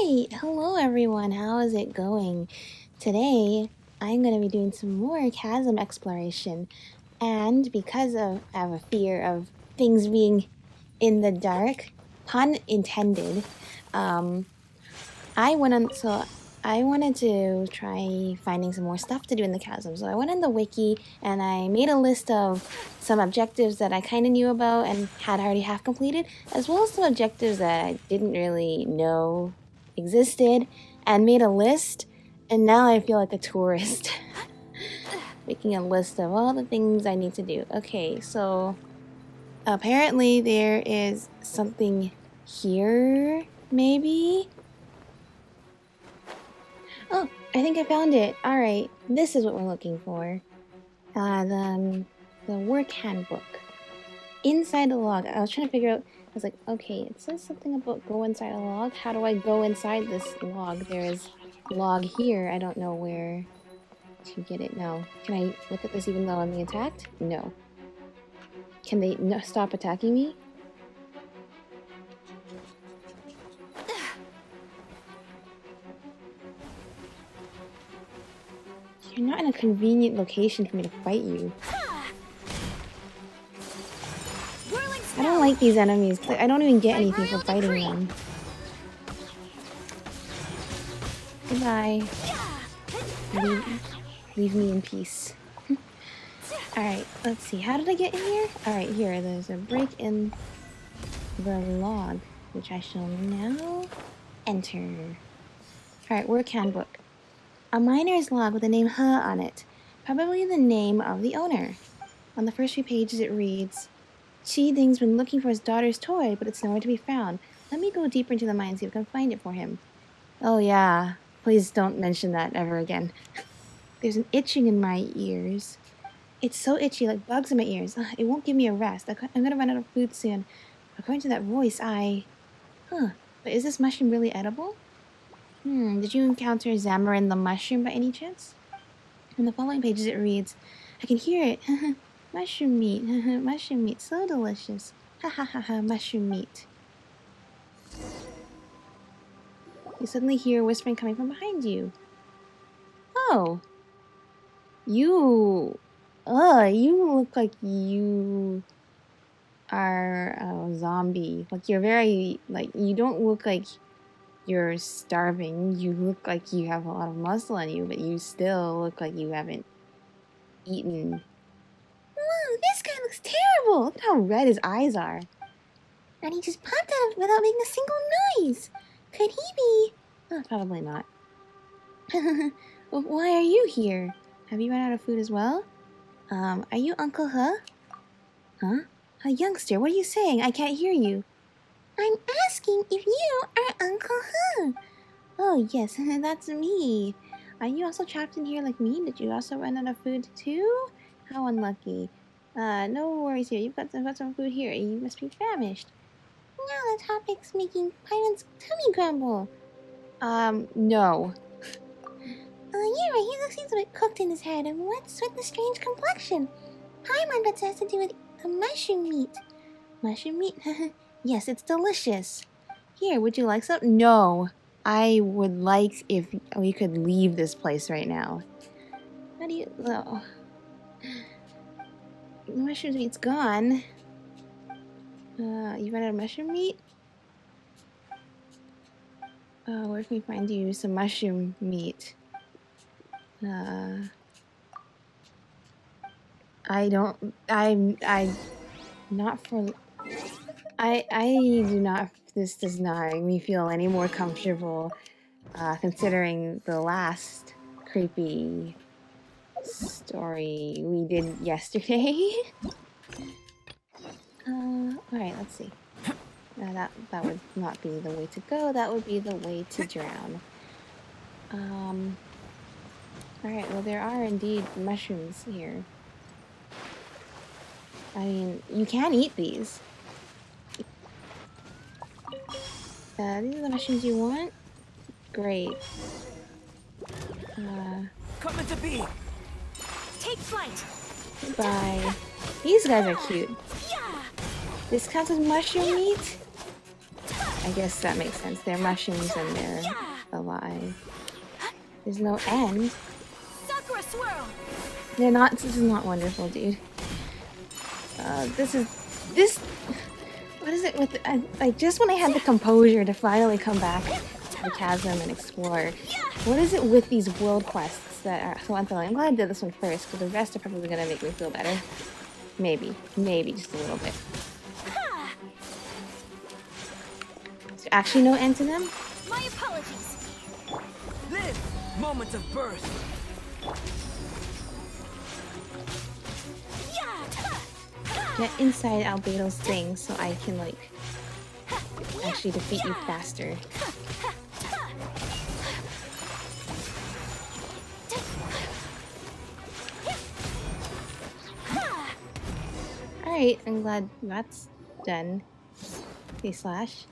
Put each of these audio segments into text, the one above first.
Alright, hello everyone, how is it going? Today, I'm going to be doing some more chasm exploration, and because I have a fear of things being in the dark, pun intended, I wanted to try finding some more stuff to do in the chasm, so I went in the wiki and I made a list of some objectives that I kind of knew about and had already half completed, as well as some objectives that I didn't really know existed, and made a list, and now I feel like a tourist. Making a list of all the things I need to do. Okay, so apparently there is something here, maybe? Oh, I think I found it. Alright, this is what we're looking for. The work handbook. Inside the log. I was trying to figure out, I was like, okay, it says something about go inside a log. How do I go inside this log? There is log here. I don't know where to get it now. Can I look at this even though I'm being attacked? No. Can they stop attacking me? You're not in a convenient location for me to fight you. I don't like these enemies. I don't even get anything for fighting them. Goodbye. Leave me in peace. Alright, let's see. How did I get in here? Alright, here. There's a break in the log, which I shall now enter. Alright, work handbook. A miner's log with the name Huh on it. Probably the name of the owner. On the first few pages it reads, Chi Ding's been looking for his daughter's toy, but it's nowhere to be found. Let me go deeper into the mine and see if I can find it for him. Oh yeah, please don't mention that ever again. There's an itching in my ears. It's so itchy, like bugs in my ears. It won't give me a rest. I'm gonna run out of food soon. According to that voice, But is this mushroom really edible? Did you encounter Zamarin the mushroom by any chance? On the following pages it reads, I can hear it. Mushroom meat. Mushroom meat. So delicious. Ha ha ha ha. Mushroom meat. You suddenly hear whispering coming from behind you. Oh. You look like you are a zombie. Like you're very, you don't look like you're starving. You look like you have a lot of muscle on you, but you still look like you haven't eaten. Whoa, this guy looks terrible! Look at how red his eyes are. And he just popped out without making a single noise. Could he be? Oh, probably not. Well, why are you here? Have you run out of food as well? Are you Uncle Huh? Huh? A youngster, what are you saying? I can't hear you. I'm asking if you are Uncle Huh. Oh, yes, that's me. Are you also trapped in here like me? Did you also run out of food too? How unlucky. No worries here. You've got some food here. You must be famished. Now the topic's making Pyron's tummy grumble. No. Yeah, right. He seems a bit cooked in his head. And what's with the strange complexion? Paimon bets it has to do with the mushroom meat. Mushroom meat? Yes, it's delicious. Here, would you like some? No. I would like if we could leave this place right now. How do you... Oh. The mushroom meat's gone. You ran out of mushroom meat? Where can we find you some mushroom meat? This does not make me feel any more comfortable, considering the last creepy story we did yesterday. Alright, let's see. That would not be the way to go, that would be the way to drown. Alright, well there are indeed mushrooms here. I mean, you can eat these. These are the mushrooms you want? Great. Coming to be. Take flight. Goodbye. These guys are cute. This counts as mushroom meat? I guess that makes sense. They're mushrooms and they're alive. There's no end. Sakura swirl. They're not. This is not wonderful, dude. This. What is it with? Like just when I had the composure to finally come back to the chasm and explore, what is it with these world quests that are so unfulfilling? I'm glad I did this one first, because the rest are probably gonna make me feel better. Maybe just a little bit. Is there actually no end to them? My apologies. Live moments of birth. Get inside Albedo's thing so I can like actually defeat you faster. Alright, I'm glad that's done. Okay, Slash.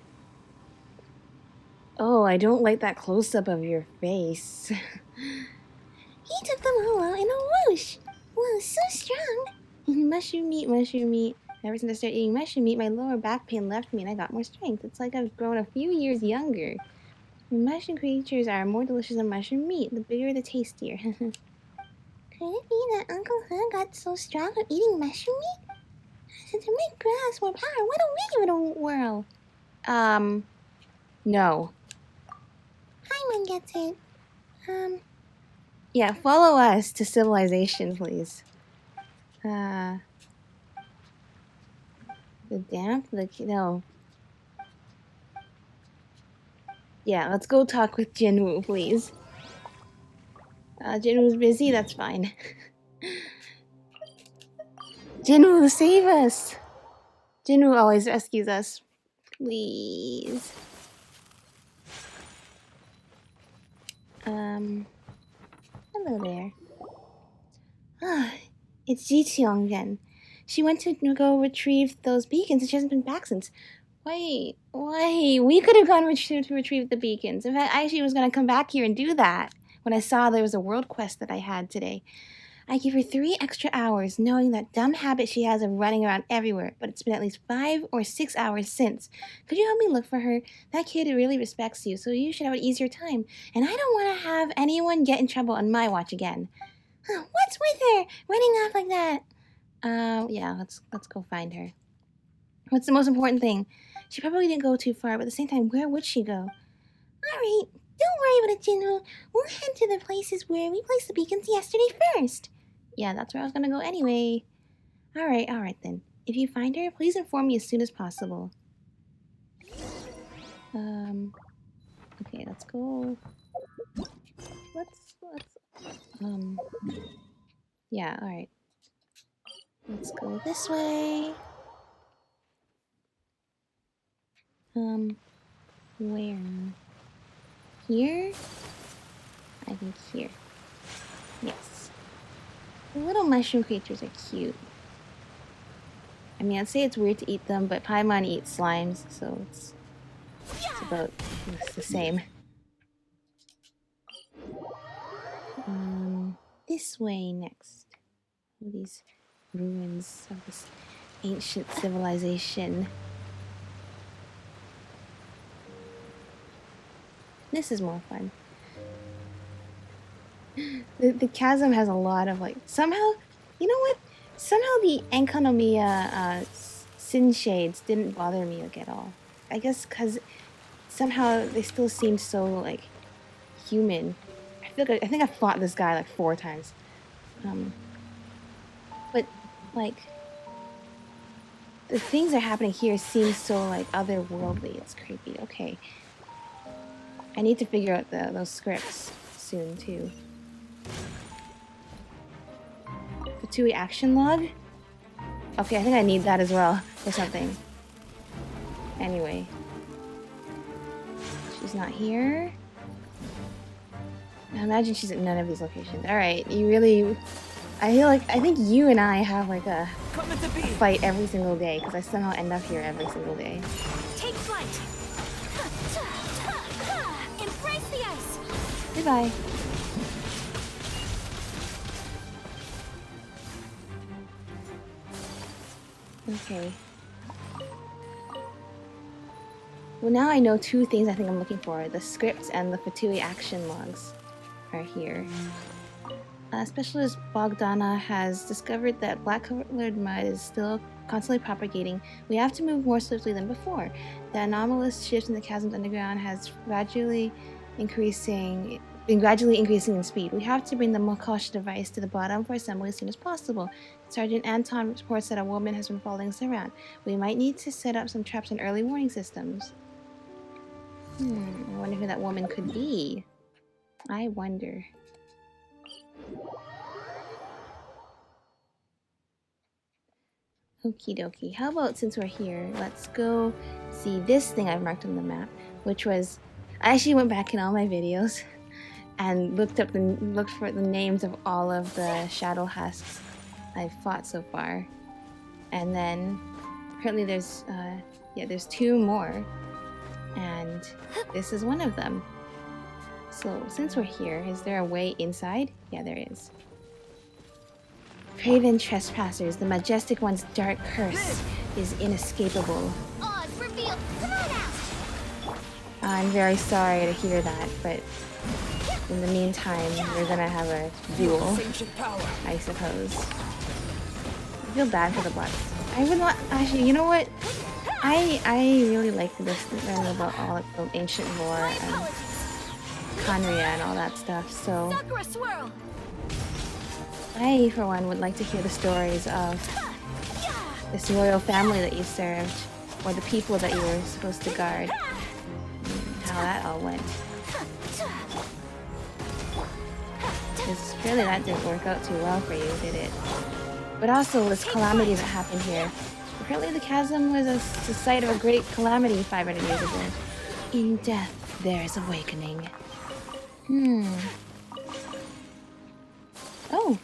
Oh, I don't like that close-up of your face. He took them all out in a whoosh! Wow, so strong! Mushroom meat. Ever since I started eating mushroom meat, my lower back pain left me and I got more strength. It's like I've grown a few years younger. Mushroom creatures are more delicious than mushroom meat. The bigger, the tastier. Could it be that Uncle Hood got so strong from eating mushroom meat? To make grass more power, what a weird world. No. Hyman gets it. Yeah, follow us to civilization, please. The damp? No. Yeah, let's go talk with Jinwoo, please. Jinwoo's busy, that's fine. Jinwoo, save us! Jinwoo always rescues us. Please. Hello there. Ah, it's Jicheong again. She went to go retrieve those beacons and she hasn't been back since. Wait. We could have gone to retrieve the beacons. In fact, I actually was going to come back here and do that when I saw there was a world quest that I had today. I give her 3 extra hours, knowing that dumb habit she has of running around everywhere, but it's been at least 5 or 6 hours since. Could you help me look for her? That kid really respects you, so you should have an easier time. And I don't want to have anyone get in trouble on my watch again. What's with her? Running off like that? Yeah, let's go find her. What's the most important thing? She probably didn't go too far, but at the same time, where would she go? Alright, don't worry about it, Jinwoo. We'll head to the places where we placed the beacons yesterday first. Yeah, that's where I was gonna go anyway. Alright then. If you find her, please inform me as soon as possible. Okay, let's go. Yeah, alright. Let's go this way. Where? Here? I think here. Yes. The little mushroom creatures are cute. I mean, I'd say it's weird to eat them, but Paimon eats slimes, so it's the same. This way next. These ruins of this ancient civilization. This is more fun. The chasm has a lot of like somehow, you know what? Somehow the Enkanomiya sin shades didn't bother me like at all. I guess because somehow they still seemed so like human. I think I fought this guy like 4 times. But like the things that are happening here seem so like otherworldly. It's creepy. Okay. I need to figure out those scripts soon too. The TUI action log? Okay, I think I need that as well for something. Anyway. She's not here. I imagine she's at none of these locations. Alright, you really... I think you and I have like a fight every single day because I somehow end up here every single day. Take flight. Embrace the ice. Goodbye. Okay. Well, now I know two things I think I'm looking for. The scripts and the Fatui action logs are here. Specialist Bogdana has discovered that black-colored mud is still constantly propagating. We have to move more swiftly than before. The anomalous shift in the chasm's underground has been gradually increasing in speed. We have to bring the Mokosh device to the bottom for assembly as soon as possible. Sergeant Anton reports that a woman has been following us around. We might need to set up some traps and early warning systems. I wonder who that woman could be. I wonder. Okie dokie. How about, since we're here, let's go see this thing I've marked on the map, which was... I actually went back in all my videos and looked for the names of all of the shadow husks I've fought so far. And then apparently there's two more, and this is one of them. So since we're here, is there a way inside? Yeah, there is. Craven trespassers, the majestic one's dark curse is inescapable. Oh, it's revealed. Come on out. I'm very sorry to hear that, but in the meantime, we're gonna have a duel, I suppose. I feel bad for the blacks. I would not actually. You know what? I really like this learning about all of the ancient lore and Conria and all that stuff. So I, for one, would like to hear the stories of this royal family that you served, or the people that you were supposed to guard, and how that all went. Because clearly that didn't work out too well for you, did it? But also this calamity that happened here. Apparently the chasm was the site of a great calamity 500 years ago. In death, there is awakening. Oh!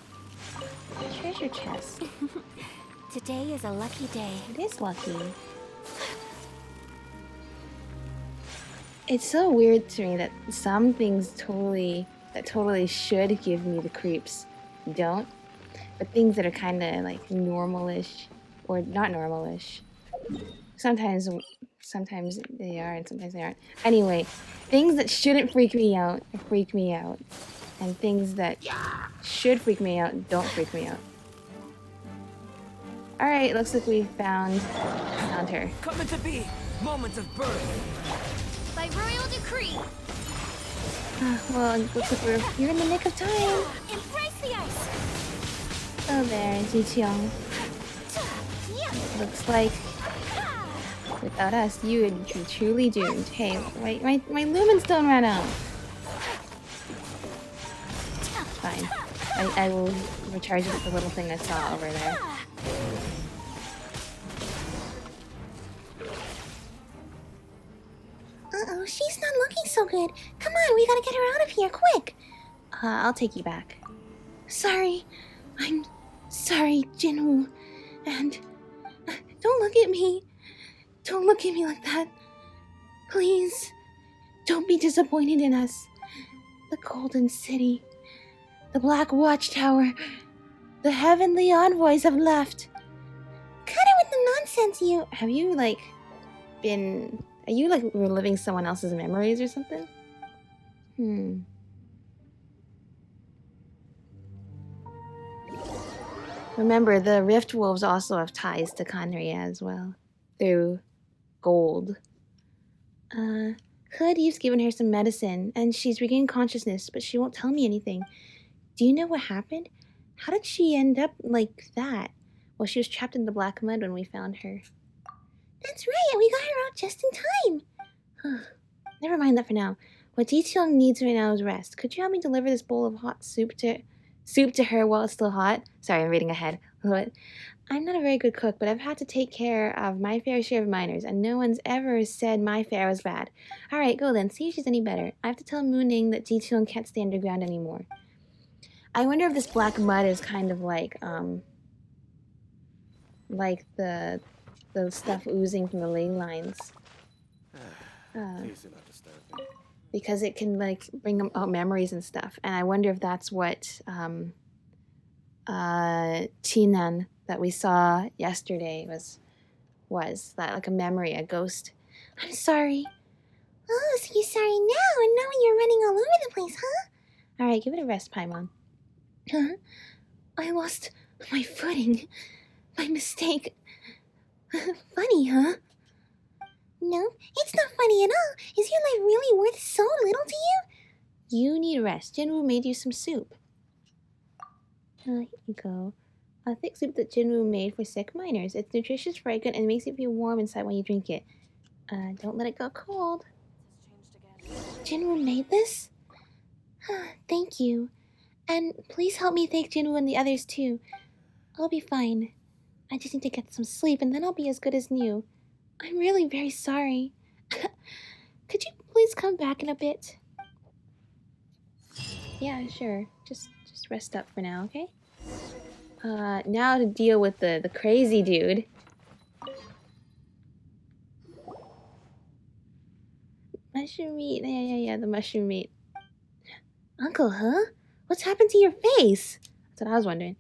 Treasure chest. Today is a lucky day. It is lucky. It's so weird to me that some things totally should give me the creeps don't. But things that are kind of like normalish, or not normalish. Sometimes they are and sometimes they aren't. Anyway, things that shouldn't freak me out freak me out. And things that should freak me out don't freak me out. Alright, looks like we found her. Coming to be, moment of birth. By royal decree. Well, it looks like you're in the nick of time. Embrace the ice. Oh there, Jiqiang. Looks like without us, you would be truly doomed. Hey, my Lumen Stone ran out. Fine. I will recharge it with the little thing I saw over there. Uh-oh, she's not looking so good. Come on, we gotta get her out of here, quick! I'll take you back. Sorry. I'm sorry, Jinwoo. And don't look at me. Don't look at me like that. Please. Don't be disappointed in us. The Golden City. The Black Watchtower. The Heavenly Envoys have left. Cut it with the nonsense, you... Have you, like, been... Are you, like, reliving someone else's memories or something? Remember, the Rift Wolves also have ties to Conria as well. Through gold. Crede's given her some medicine, and she's regained consciousness, but she won't tell me anything. Do you know what happened? How did she end up like that? Well, she was trapped in the black mud when we found her. That's right, and we got her out just in time. Never mind that for now. What Jiqiang needs right now is rest. Could you help me deliver this bowl of hot soup to her while it's still hot? Sorry, I'm reading ahead a little bit. I'm not a very good cook, but I've had to take care of my fair share of miners, and no one's ever said my fare was bad. Alright, go then. See if she's any better. I have to tell Mooning that Jiqiang can't stay underground anymore. I wonder if this black mud is kind of like the stuff oozing from the ley lines. Because it can like bring out memories and stuff. And I wonder if that's what Chinan that we saw yesterday was that like a memory, a ghost. I'm sorry. Oh, so you're sorry now, and now you're running all over the place, huh? Alright, give it a rest, Paimon. Huh? I lost my footing. My mistake. Funny, huh? No, it's not funny at all. Is your life really worth so little to you? You need rest. Jinwoo made you some soup. Here you go. A thick soup that Jinwoo made for sick miners. It's nutritious, fragrant, and makes you feel warm inside when you drink it. Don't let it go cold. Jinwoo made this? Thank you. And please help me thank Jinwoo and the others too. I'll be fine. I just need to get some sleep and then I'll be as good as new. I'm really very sorry. Could you please come back in a bit? Yeah, sure. Just rest up for now, okay? Now to deal with the crazy dude. Mushroom meat. Yeah, the mushroom meat. Uncle, huh? What's happened to your face? That's what I was wondering.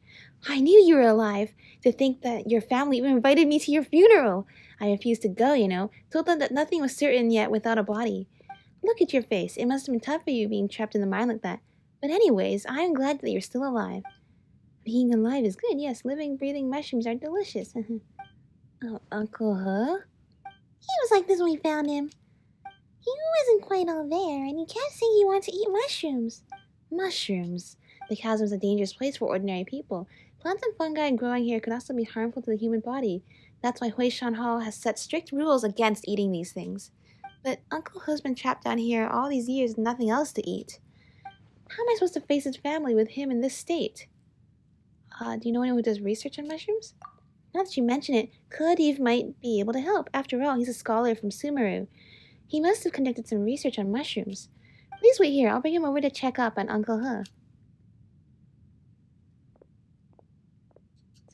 I knew you were alive. To think that your family even invited me to your funeral. I refused to go, you know. Told them that nothing was certain yet without a body. Look at your face. It must have been tough for you being trapped in the mine like that. But anyways, I'm glad that you're still alive. Being alive is good, yes. Living, breathing mushrooms are delicious. Oh, Uncle, huh? He was like this when we found him. He wasn't quite all there, and he kept saying he wanted to eat mushrooms. Mushrooms. The chasm's a dangerous place for ordinary people. Plants and fungi growing here could also be harmful to the human body. That's why Huishan Hall has set strict rules against eating these things. But Uncle Ho's been trapped down here all these years with nothing else to eat. How am I supposed to face his family with him in this state? Do you know anyone who does research on mushrooms? Now that you mention it, Crede might be able to help. After all, he's a scholar from Sumeru. He must have conducted some research on mushrooms. Please wait here. I'll bring him over to check up on Uncle He.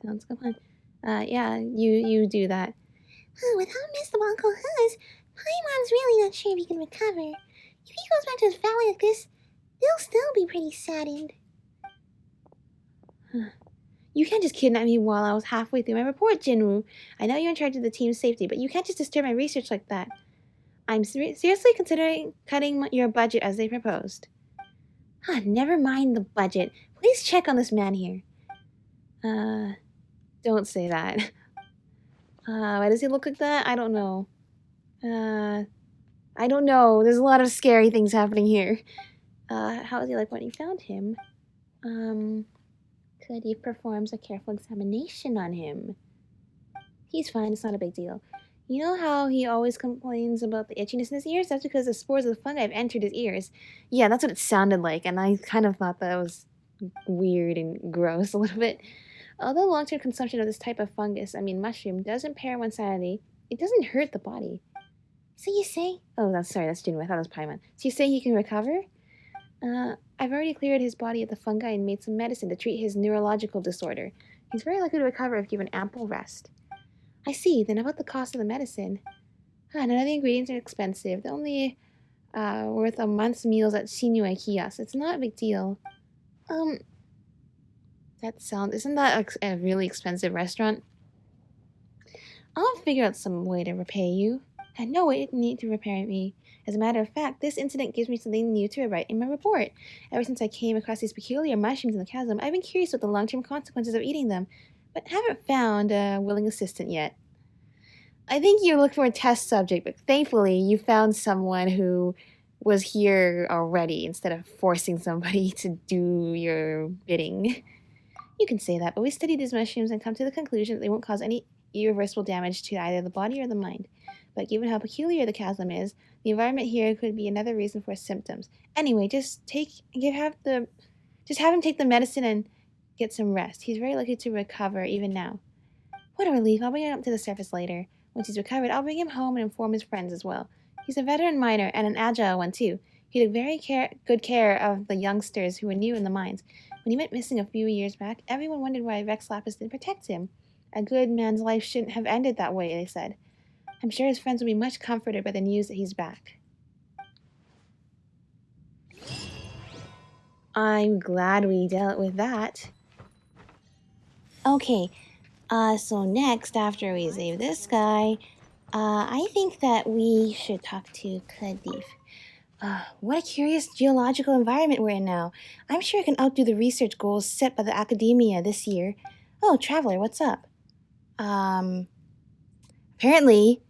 Sounds good. Yeah, you do that. With how messed up Uncle He is, Paimon's really not sure if he can recover. If he goes back to his family like this, they'll still be pretty saddened. You can't just kidnap me while I was halfway through my report, Jinwoo. I know you're in charge of the team's safety, but you can't just disturb my research like that. I'm seriously considering cutting your budget as they proposed. Never mind the budget. Please check on this man here. Don't say that. Why does he look like that? I don't know. I don't know. There's a lot of scary things happening here. How is he like when you found him? Crede performs a careful examination on him. He's fine. It's not a big deal. You know how he always complains about the itchiness in his ears? That's because the spores of the fungi have entered his ears. Yeah, that's what it sounded like, and I kind of thought that was weird and gross a little bit. Although long-term consumption of this type of fungus, mushroom, does impair one's sanity, it doesn't hurt the body. So you say... Oh, that's Jinwoo. I thought it was Paimon. So you say he can recover? I've already cleared his body of the fungi and made some medicine to treat his neurological disorder. He's very likely to recover if given ample rest. I see. Then about the cost of the medicine? None of the ingredients are expensive. They're only worth a month's meals at Shinue Kiosk. It's not a big deal. Isn't that a really expensive restaurant? I'll figure out some way to repay you. I had no way to need to repay me. As a matter of fact, this incident gives me something new to write in my report. Ever since I came across these peculiar mushrooms in the chasm, I've been curious about the long-term consequences of eating them, but haven't found a willing assistant yet. I think you looked for a test subject, but thankfully you found someone who was here already instead of forcing somebody to do your bidding. You can say that, but we studied these mushrooms and come to the conclusion that they won't cause any irreversible damage to either the body or the mind. But given how peculiar the chasm is, the environment here could be another reason for symptoms. Anyway, just have him take the medicine and get some rest. He's very likely to recover even now. What a relief. I'll bring him up to the surface later. Once he's recovered, I'll bring him home and inform his friends as well. He's a veteran miner and an agile one too. He took very good care of the youngsters who were new in the mines. When he went missing a few years back, everyone wondered why Rex Lapis didn't protect him. A good man's life shouldn't have ended that way, they said. I'm sure his friends will be much comforted by the news that he's back. I'm glad we dealt with that. Okay, so next, after we save this guy, I think that we should talk to Crede. What a curious geological environment we're in now. I'm sure I can outdo the research goals set by the academia this year. Oh, Traveler, what's up? Apparently,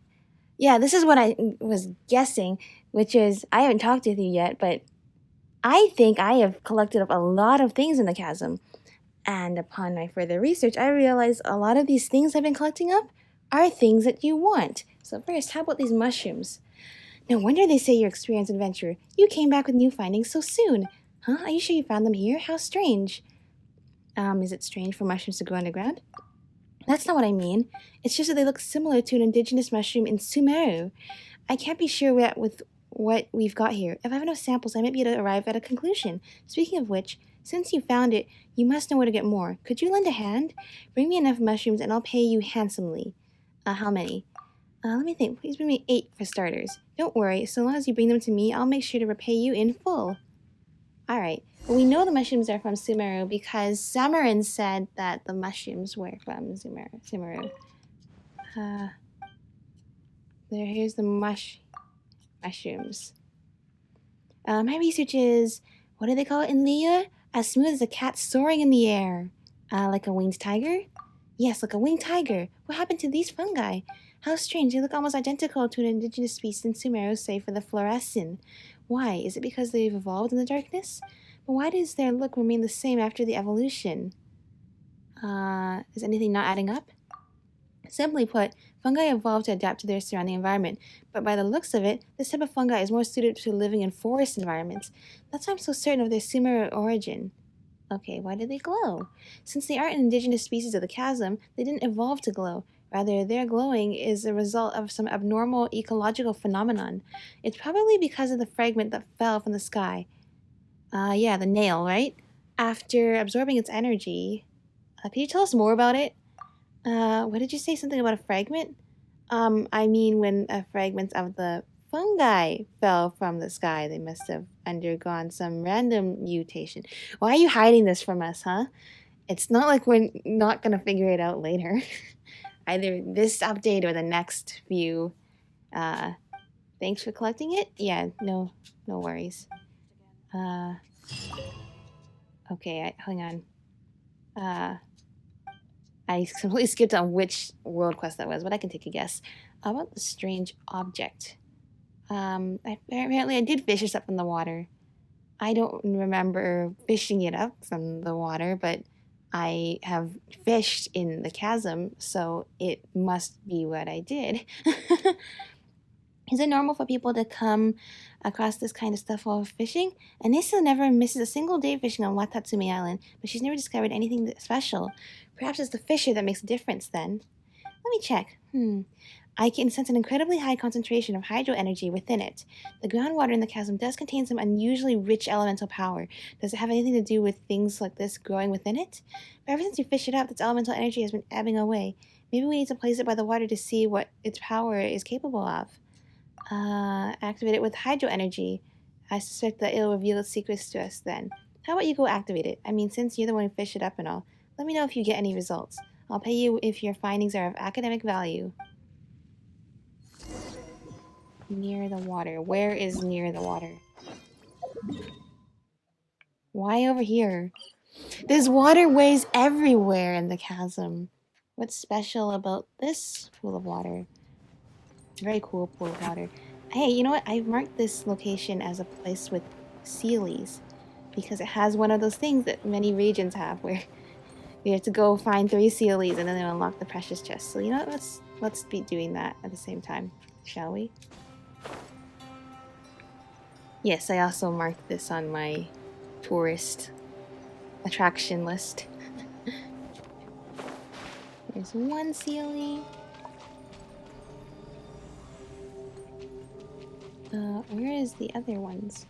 yeah, this is what I was guessing, which is, I haven't talked with you yet, but I think I have collected up a lot of things in the chasm. And upon my further research, I realized a lot of these things I've been collecting up are things that you want. So first, how about these mushrooms? No wonder they say you're experienced adventurer. You came back with new findings so soon. Huh? Are you sure you found them here? How strange. Is it strange for mushrooms to grow underground? That's not what I mean. It's just that they look similar to an indigenous mushroom in Sumeru. I can't be sure with what we've got here. If I have enough samples, I might be able to arrive at a conclusion. Speaking of which, since you found it, you must know where to get more. Could you lend a hand? Bring me enough mushrooms and I'll pay you handsomely. How many? Let me think. Please bring me 8 for starters. Don't worry, so long as you bring them to me, I'll make sure to repay you in full. Alright, well, we know the mushrooms are from Sumeru because Samarin said that the mushrooms were from Sumeru. Here's the mushrooms. My research is, what do they call it in Leah? As smooth as a cat soaring in the air. Like a winged tiger? Yes, like a winged tiger. What happened to these fungi? How strange, they look almost identical to an indigenous species in Sumeru, save for the fluorescin. Why? Is it because they've evolved in the darkness? But why does their look remain the same after the evolution? Is anything not adding up? Simply put, fungi evolved to adapt to their surrounding environment, but by the looks of it, this type of fungi is more suited to living in forest environments. That's why I'm so certain of their Sumeru origin. Okay, why do they glow? Since they aren't an indigenous species of the chasm, they didn't evolve to glow. Rather, their glowing is a result of some abnormal ecological phenomenon. It's probably because of the fragment that fell from the sky. Yeah, the nail, right? After absorbing its energy... can you tell us more about it? What did you say? Something about a fragment? I mean when a fragment of the fungi fell from the sky, they must have undergone some random mutation. Why are you hiding this from us, huh? It's not like we're not gonna figure it out later. Either this update or the next few. Thanks for collecting it? Yeah, no worries. Okay, hang on. I completely skipped on which world quest that was, but I can take a guess. How about the strange object? Apparently I did fish this up from the water. I don't remember fishing it up from the water, but I have fished in the chasm, so it must be what I did. Is it normal for people to come across this kind of stuff while fishing? Anissa never misses a single day fishing on Watatsumi Island, but she's never discovered anything special. Perhaps it's the fisher that makes a difference then. Let me check. I can sense an incredibly high concentration of hydro energy within it. The groundwater in the chasm does contain some unusually rich elemental power. Does it have anything to do with things like this growing within it? But ever since you fished it up, its elemental energy has been ebbing away. Maybe we need to place it by the water to see what its power is capable of. Activate it with hydro energy. I suspect that it'll reveal its secrets to us then. How about you go activate it? I mean, since you're the one who fished it up and all, let me know if you get any results. I'll pay you if your findings are of academic value. Near the water. Where is near the water? Why over here? There's waterways everywhere in the chasm. What's special about this pool of water? Very cool pool of water. Hey, you know what? I've marked this location as a place with sealies because it has one of those things that many regions have where we have to go find 3 sealies and then they unlock the precious chest. So you know what? Let's be doing that at the same time, shall we? Yes, I also marked this on my tourist attraction list. There's 1 sealie. Where is the other ones?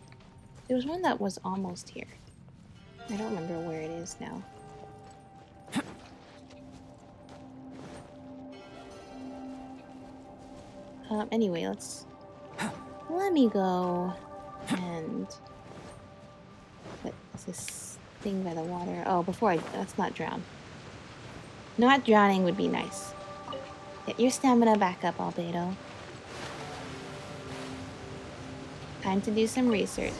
There was one that was almost here. I don't remember where it is now. Anyway, let me go and what's this thing by the water? Oh, let's not drown. Not drowning would be nice. Get your stamina back up, Albedo. Time to do some research.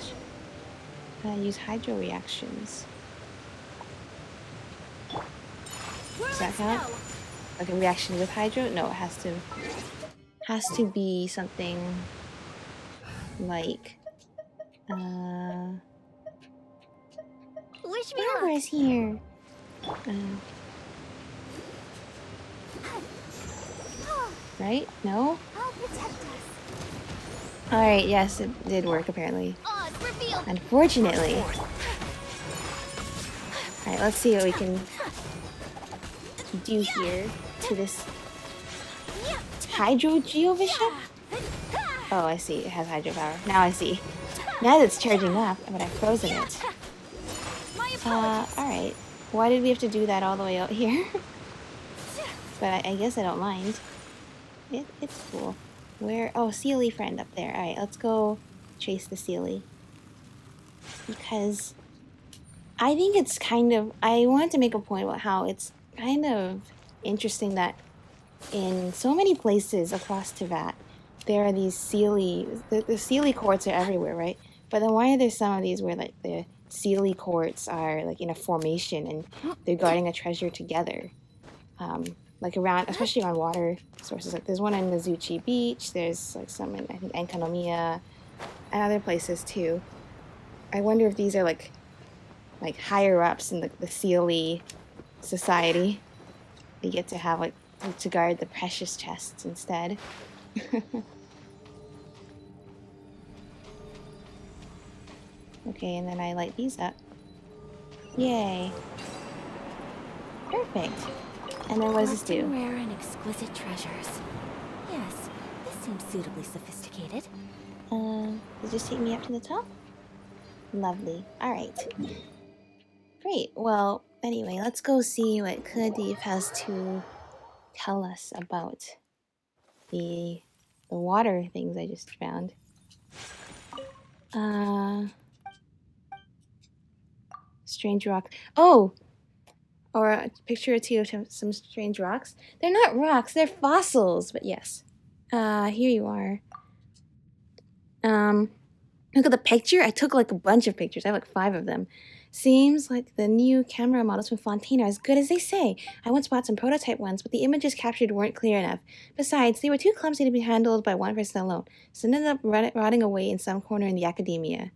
Use hydro reactions. Does that count? Like a reaction with hydro? No, it has to be something like Wish me Barbara luck. is here. Right? No? I'll protect us. Alright, yes, it did work apparently. Odds revealed. Unfortunately. Alright, let's see what we can do here to this Hydro Geovishap? Oh, I see. It has hydro power. Now I see. Now that it's charging up, but I've frozen it. Alright. Why did we have to do that all the way out here? But I guess I don't mind. It's cool. Where? Oh, Sealy friend up there. Alright, let's go chase the Sealy. Because I think it's kind of... I wanted to make a point about how it's kind of interesting that in so many places across Teyvat, there are these Sealy... The Sealy courts are everywhere, right? But then why are there some of these where like the Sealy courts are like in a formation and they're guarding a treasure together? Like around, especially around water sources. Like there's one in Mizuchi Beach. There's like some in, I think, Enkanomiya and other places too. I wonder if these are like higher ups in the Sealy society. They get to have like to guard the precious chests instead. Okay, and then I light these up. Yay! Perfect. And then what does this do? Rare and exquisite treasures. Yes, this seems suitably sophisticated. Does it just take me up to the top? Lovely. Alright. Great. Well, anyway, let's go see what Crede has to tell us about the water things I just found. Strange rock. Oh! Or a picture or two of some strange rocks. They're not rocks, they're fossils, but yes. Here you are. Look at the picture. I took like a bunch of pictures. I have like 5 of them. Seems like the new camera models from Fontaine are as good as they say. I once bought some prototype ones, but the images captured weren't clear enough. Besides, they were too clumsy to be handled by one person alone, so ended up rotting away in some corner in the academia.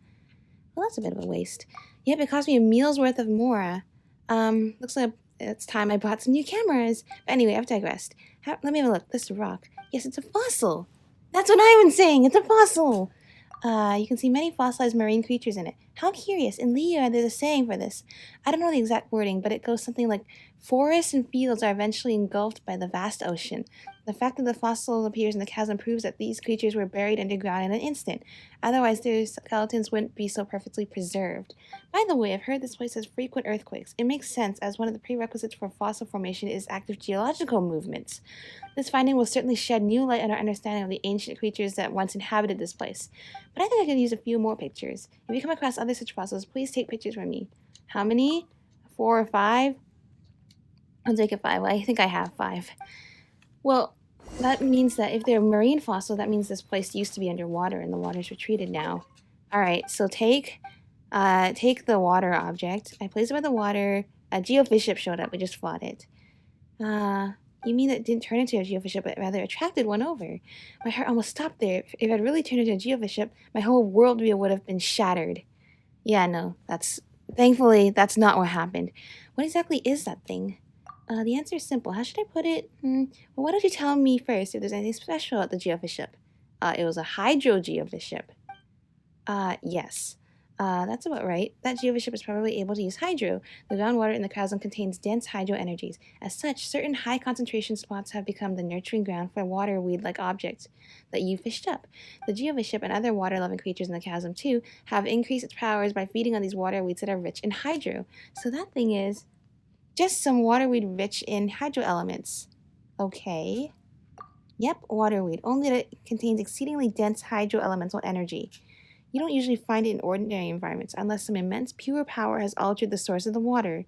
Well, that's a bit of a waste. Yep, it cost me a meal's worth of mora. Looks like it's time I bought some new cameras. But anyway, I've digressed. Let me have a look. This is a rock. Yes, it's a fossil. That's what I've been saying. It's a fossil. You can see many fossilized marine creatures in it. How curious. In Liyue, there's a saying for this. I don't know the exact wording, but it goes something like, forests and fields are eventually engulfed by the vast ocean. The fact that the fossil appears in the chasm proves that these creatures were buried underground in an instant. Otherwise, their skeletons wouldn't be so perfectly preserved. By the way, I've heard this place has frequent earthquakes. It makes sense, as one of the prerequisites for fossil formation is active geological movements. This finding will certainly shed new light on our understanding of the ancient creatures that once inhabited this place. But I think I could use a few more pictures. If you come across other such fossils, please take pictures for me. How many? 4 or 5? I'll take it 5. I think I have 5. Well, that means that if they're marine fossil, that means this place used to be underwater and the water's retreated now. Alright, so take the water object. I placed it by the water. A geofish ship showed up. We just fought it. You mean it didn't turn into a geofish ship, but rather attracted one over? My heart almost stopped there. If it had really turned into a geofish ship, my whole worldview would have been shattered. Yeah, no, thankfully, that's not what happened. What exactly is that thing? The answer is simple. How should I put it? Well, why don't you tell me first if there's anything special at the geofish ship? It was a hydro geofish ship. Yes. That's about right. That geofish ship is probably able to use hydro. The groundwater in the chasm contains dense hydro energies. As such, certain high concentration spots have become the nurturing ground for water weed-like objects that you fished up. The geofish ship and other water-loving creatures in the chasm, too, have increased its powers by feeding on these water weeds that are rich in hydro. So that thing is just some waterweed rich in hydro elements. Okay. Yep, waterweed. Only that it contains exceedingly dense hydro elemental energy. You don't usually find it in ordinary environments unless some immense pure power has altered the source of the water.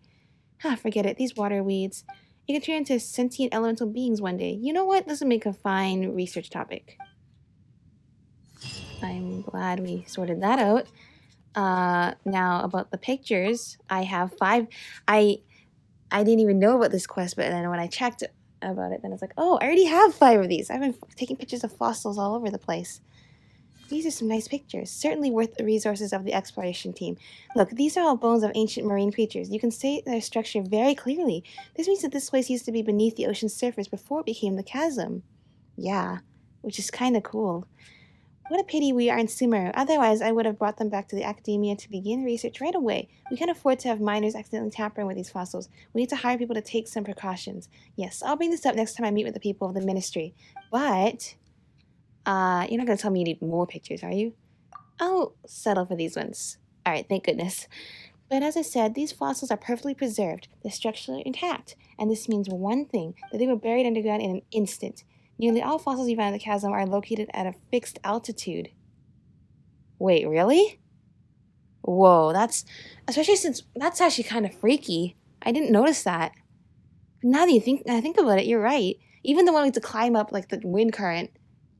Forget it. These water weeds. You can turn into sentient elemental beings one day. You know what? This will make a fine research topic. I'm glad we sorted that out. Now about the pictures, I have 5. I didn't even know about this quest, but then when I checked about it, then it's like, oh, I already have 5 of these. I've been taking pictures of fossils all over the place. These are some nice pictures, certainly worth the resources of the exploration team. Look, these are all bones of ancient marine creatures. You can see their structure very clearly. This means that this place used to be beneath the ocean's surface before it became the chasm. Yeah, which is kind of cool. What a pity we are in Sumeru. Otherwise, I would have brought them back to the academia to begin research right away. We can't afford to have miners accidentally tampering with these fossils. We need to hire people to take some precautions. Yes, I'll bring this up next time I meet with the people of the ministry. But, you're not going to tell me you need more pictures, are you? I'll settle for these ones. Alright, thank goodness. But as I said, these fossils are perfectly preserved. They're structurally intact. And this means one thing, that they were buried underground in an instant. Nearly all fossils you find in the chasm are located at a fixed altitude. Wait, really? Whoa, that's actually kind of freaky. I didn't notice that. Now that I think about it, you're right. Even the one we had to climb up, like the wind current,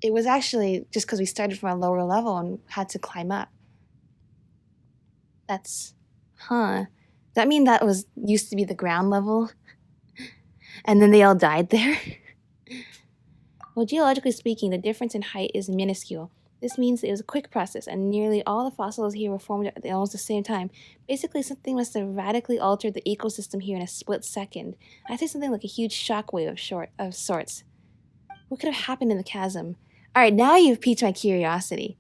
it was actually just because we started from a lower level and had to climb up. Does that mean that used to be the ground level? And then they all died there? Well, geologically speaking, the difference in height is minuscule. This means it was a quick process, and nearly all the fossils here were formed at almost the same time. Basically, something must have radically altered the ecosystem here in a split second. I'd say something like a huge shockwave of sorts. What could have happened in the chasm? Alright, now you've piqued my curiosity.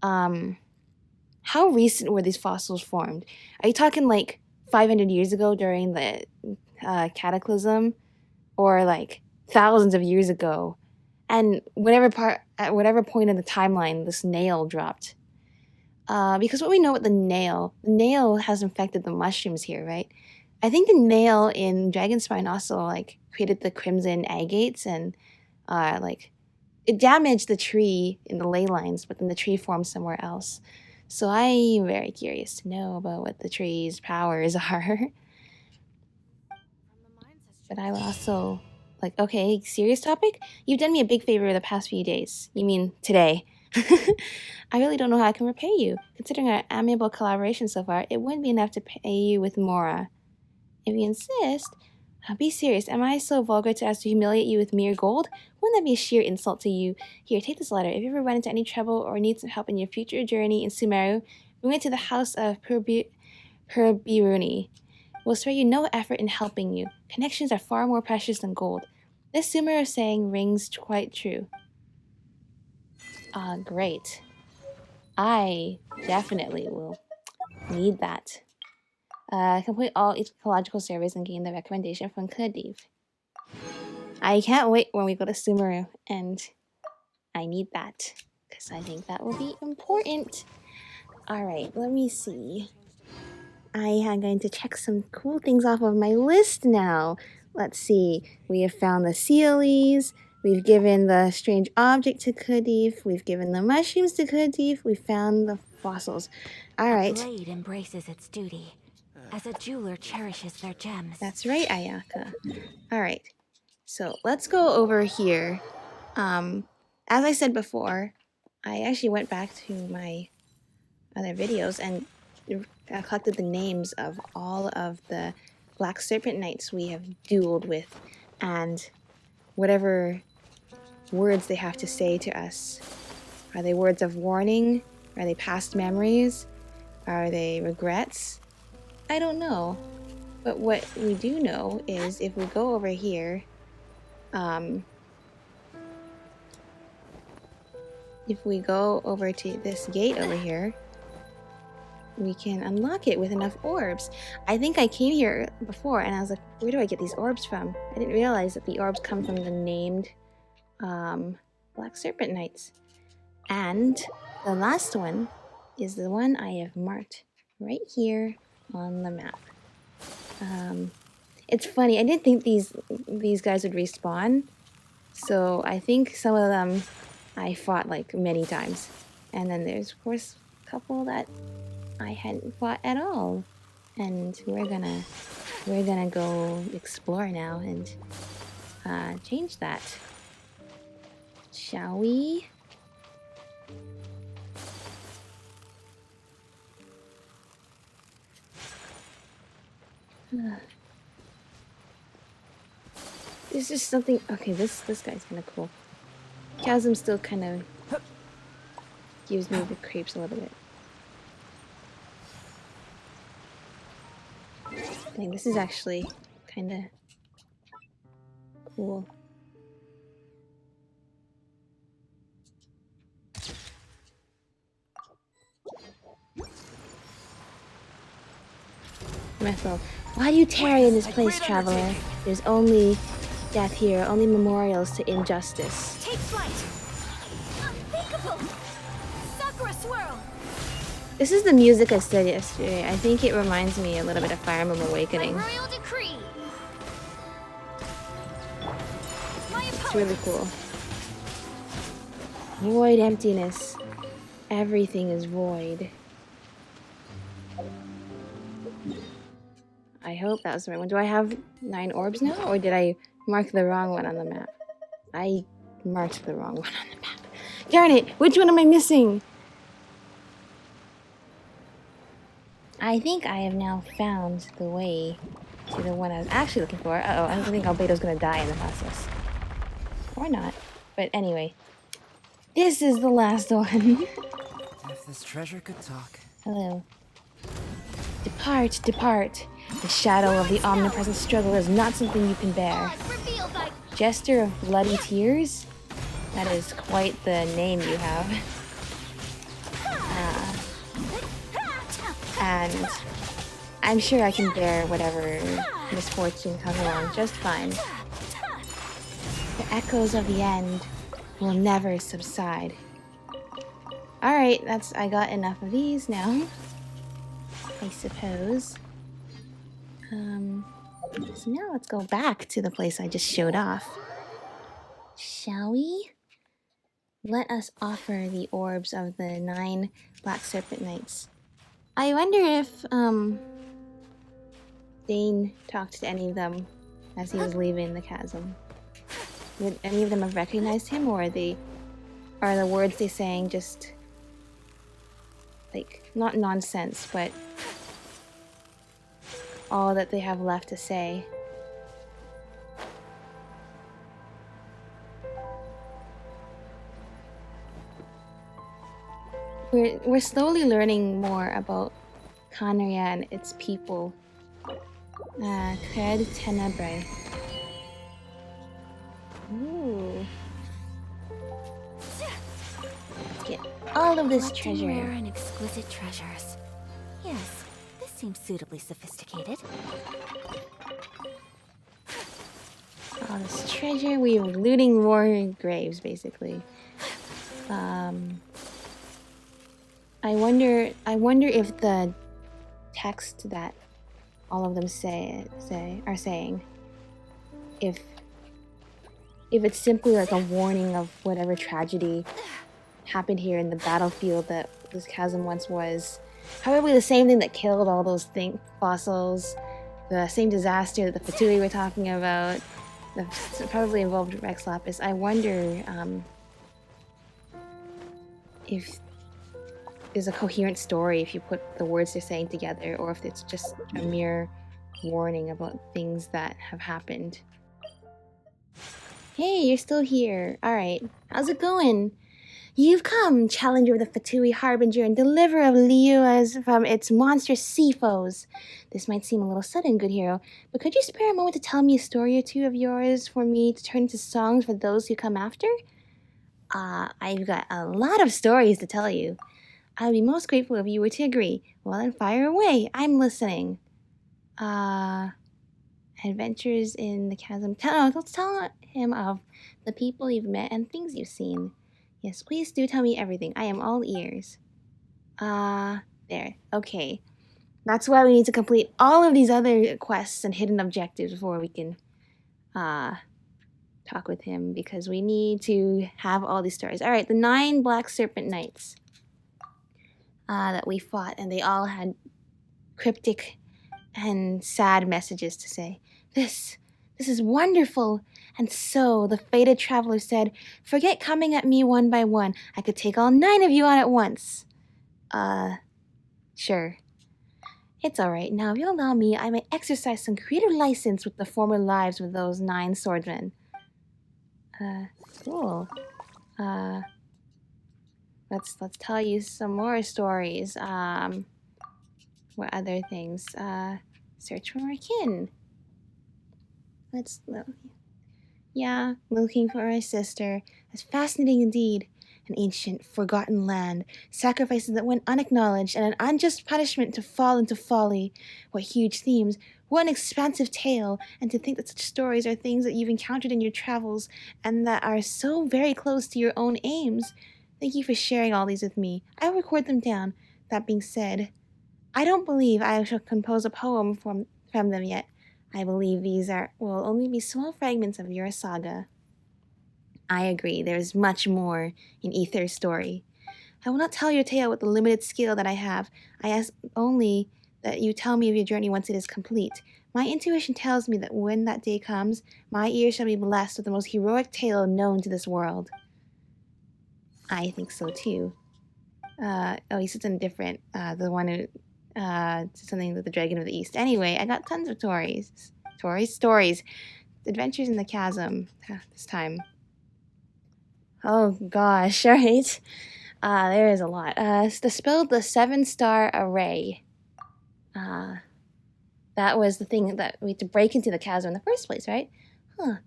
How recent were these fossils formed? Are you talking like 500 years ago during the cataclysm? Or like thousands of years ago? And at whatever point in the timeline this nail dropped. Because what we know about the nail has infected the mushrooms here, right? I think the nail in Dragon Spine also like created the crimson agates and like it damaged the tree in the ley lines, but then the tree formed somewhere else. So I'm very curious to know about what the tree's powers are. But I would also like, okay, serious topic? You've done me a big favor the past few days. You mean today. I really don't know how I can repay you. Considering our amiable collaboration so far, it wouldn't be enough to pay you with Mora. If you insist, be serious. Am I so vulgar to ask to humiliate you with mere gold? Wouldn't that be a sheer insult to you? Here, take this letter. If you ever run into any trouble or need some help in your future journey in Sumeru, bring it to the house of Purbiruni. We'll spare you no effort in helping you. Connections are far more precious than gold. This Sumeru saying rings quite true. Great. I definitely will need that. Complete all ecological surveys and gain the recommendation from Crede. I can't wait when we go to Sumeru, and I need that, because I think that will be important. Alright, let me see. I am going to check some cool things off of my list now. Let's see. We have found the Sealies. We've given the strange object to Kadif. We've given the mushrooms to Kadif. We found the fossils. Alright. A blade embraces its duty, as a jeweler cherishes their gems. That's right, Ayaka. Alright. So let's go over here. As I said before, I actually went back to my other videos and collected the names of all of the Black Serpent Knights we have dueled with and whatever words they have to say to us. Are they words of warning? Are they past memories? Are they regrets? I don't know. But what we do know is if we go over here, if we go over to this gate over here, we can unlock it with enough orbs. I think I came here before and I was like, where do I get these orbs from? I didn't realize that the orbs come from the named Black Serpent Knights. And the last one is the one I have marked right here on the map. It's funny, I didn't think these guys would respawn. So I think some of them I fought like many times. And then there's of course a couple that I hadn't fought at all. And we're gonna we're gonna go explore now and change that. Shall we? This is something. Okay, this guy's kind of cool. Chasm still kind of gives me the creeps a little bit. Dang, this is actually kind of cool. Mythal. Why do you tarry in this place, traveler? There's only death here, only memorials to injustice. Take flight! Unthinkable! Sakura swirl! This is the music I said yesterday. I think it reminds me a little bit of Fire Emblem Awakening. My royal decree! It's really cool. Void emptiness. Everything is void. I hope that was the right one. Do I have 9 orbs now? Or did I mark the wrong one on the map? I marked the wrong one on the map. Darn it! Which one am I missing? I think I have now found the way to the one I was actually looking for. Uh-oh, I think Albedo's gonna die in the process. Or not. But anyway. This is the last one. If this treasure could talk. Hello. Depart, depart. The shadow of the omnipresent struggle is not something you can bear. Jester of bloody tears? That is quite the name you have. And I'm sure I can bear whatever misfortune comes along just fine. The echoes of the end will never subside. Alright, I got enough of these now, I suppose. So now let's go back to the place I just showed off. Shall we? Let us offer the orbs of the 9 Black Serpent Knights. I wonder if, Dane talked to any of them as he was leaving the chasm. Would any of them have recognized him, or are the words they sang just, like, not nonsense, but all that they have left to say? We're slowly learning more about Khaenri'ah and its people. Crede Tenebrae. Ooh. Get all of this treasure. Rare and exquisite treasures. Yes, this seems suitably sophisticated. All this treasure. We are looting more graves, basically. I wonder if the text that all of them are saying, if it's simply like a warning of whatever tragedy happened here in the battlefield that this chasm once was. Probably the same thing that killed all those fossils, the same disaster that the Fatui were talking about, that probably involved Rex Lapis. I wonder if there's a coherent story if you put the words they're saying together, or if it's just a mere warning about things that have happened. Hey, you're still here. Alright, how's it going? You've come, challenger of the Fatui Harbinger and deliverer of Liyue from its monstrous sea foes. This might seem a little sudden, good hero, but could you spare a moment to tell me a story or two of yours for me to turn into songs for those who come after? I've got a lot of stories to tell you. I would be most grateful if you were to agree. Well then, fire away. I'm listening. Adventures in the chasm. Let's tell him of the people you've met and things you've seen. Yes, please do tell me everything. I am all ears. There. Okay. That's why we need to complete all of these other quests and hidden objectives before we can, talk with him, because we need to have all these stories. Alright, the 9 Black Serpent Knights. That we fought, and they all had cryptic and sad messages to say, This is wonderful. And so the fated traveler said, Forget coming at me one by one. I could take all 9 of you on at once. Sure. It's alright. Now, if you'll allow me, I may exercise some creative license with the former lives of those 9 swordsmen. Cool. Let's tell you some more stories. What other things? Search for our kin. Let's look. Yeah, looking for our sister. That's fascinating indeed. An ancient, forgotten land, sacrifices that went unacknowledged, and an unjust punishment to fall into folly. What huge themes, what an expansive tale, and to think that such stories are things that you've encountered in your travels, and that are so very close to your own aims. Thank you for sharing all these with me. I'll record them down. That being said, I don't believe I shall compose a poem from them yet. I believe these will only be small fragments of your saga. I agree, there's much more in Aether's story. I will not tell your tale with the limited skill that I have. I ask only that you tell me of your journey once it is complete. My intuition tells me that when that day comes, my ears shall be blessed with the most heroic tale known to this world. I think so too. He said something different. The one who something with the Dragon of the East. Anyway, I got tons of stories. Adventures in the Chasm this time. Oh gosh, right? There is a lot. Spilled the 7-star array. That was the thing that we had to break into the chasm in the first place, right? Huh.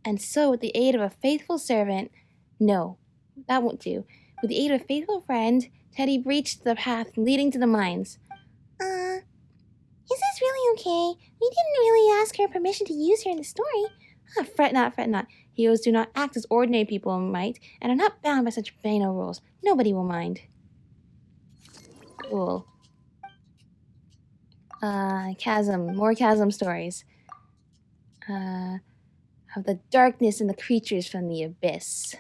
And so, with the aid of a faithful servant... No, that won't do. With the aid of a faithful friend, Teddy breached the path leading to the mines. Is this really okay? We didn't really ask her permission to use her in the story. Fret not. Heroes do not act as ordinary people might, and are not bound by such banal rules. Nobody will mind. Cool. Chasm. More chasm stories. Of the darkness and the creatures from the abyss.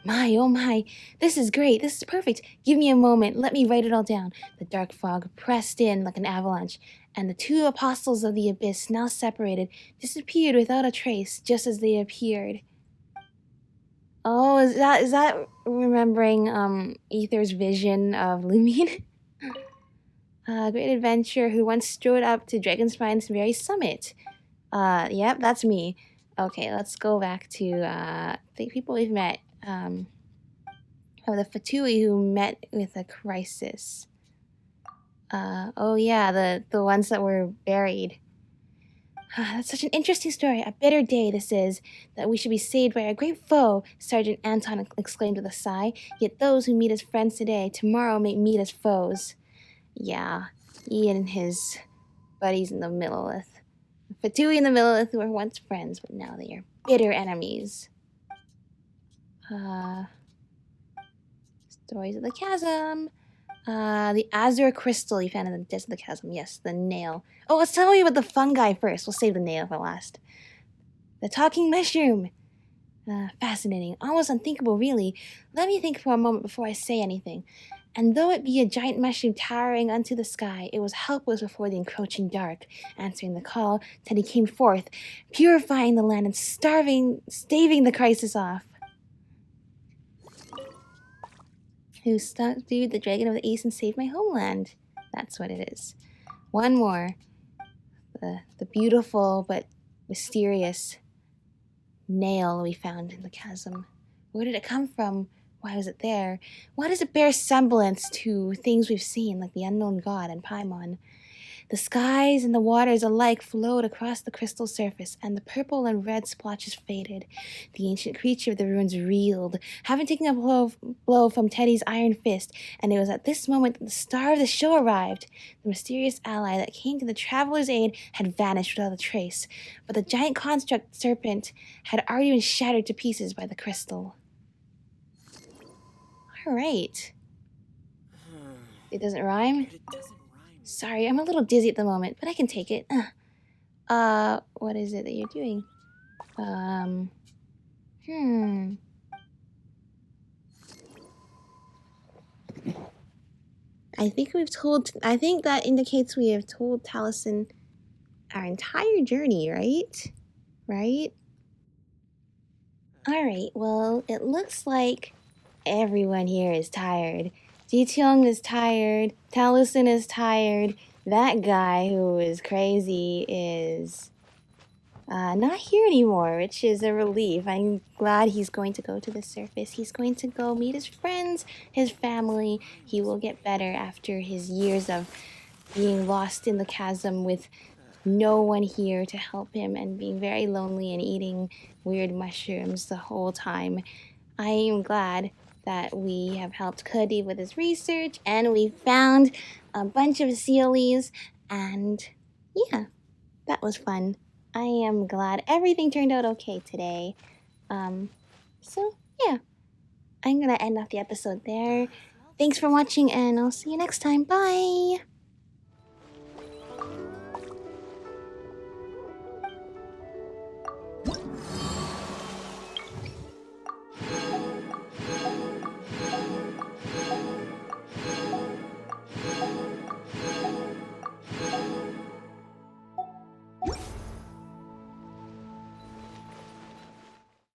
My, oh my, this is great, this is perfect. Give me a moment, let me write it all down. The dark fog pressed in like an avalanche, and the 2 apostles of the abyss, now separated, disappeared without a trace, just as they appeared. Oh, is that remembering Aether's vision of Lumine? A great adventurer who once strode up to Dragonspine's very summit. Yep, that's me. Okay, let's go back to the people we've met. The Fatui who met with a crisis. Oh yeah, the ones that were buried. That's such an interesting story. A bitter day this is, that we should be saved by our great foe, Sergeant Anton exclaimed with a sigh. Yet those who meet as friends today, tomorrow may meet as foes. Yeah, he and his buddies in the Millelith. Fatui and the Millelith who were once friends, but now they are bitter enemies. Stories of the Chasm. The azure crystal you found in the depths of the chasm. Yes, the nail. Oh, let's tell you about the fungi first. We'll save the nail for last. The talking mushroom. Fascinating. Almost unthinkable, really. Let me think for a moment before I say anything. And though it be a giant mushroom towering unto the sky, it was helpless before the encroaching dark. Answering the call, Teddy came forth, purifying the land and staving the crisis off. Who subdued the Dragon of the East and saved my homeland. That's what it is. One more. The beautiful but mysterious nail we found in the chasm. Where did it come from? Why was it there? Why does it bear semblance to things we've seen, like the unknown god and Paimon? The skies and the waters alike flowed across the crystal surface, and the purple and red splotches faded. The ancient creature of the ruins reeled, having taken a blow from Teddy's iron fist, and it was at this moment that the star of the show arrived. The mysterious ally that came to the traveler's aid had vanished without a trace, but the giant construct Serpent had already been shattered to pieces by the crystal. All right. It doesn't rhyme? Sorry, I'm a little dizzy at the moment, but I can take it. What is it that you're doing? I think that indicates we have told Taliesin our entire journey, right? Right? Alright, well, it looks like everyone here is tired. Ji-Cheong is tired, Taliesin is tired, that guy who is crazy is not here anymore, which is a relief. I'm glad he's going to go to the surface. He's going to go meet his friends, his family. He will get better after his years of being lost in the chasm with no one here to help him and being very lonely and eating weird mushrooms the whole time. I am glad that we have helped Crede with his research and we found a bunch of sealies, and yeah, that was fun. I am glad everything turned out okay today. So yeah, I'm gonna end off the episode there. Thanks for watching and I'll see you next time. Bye!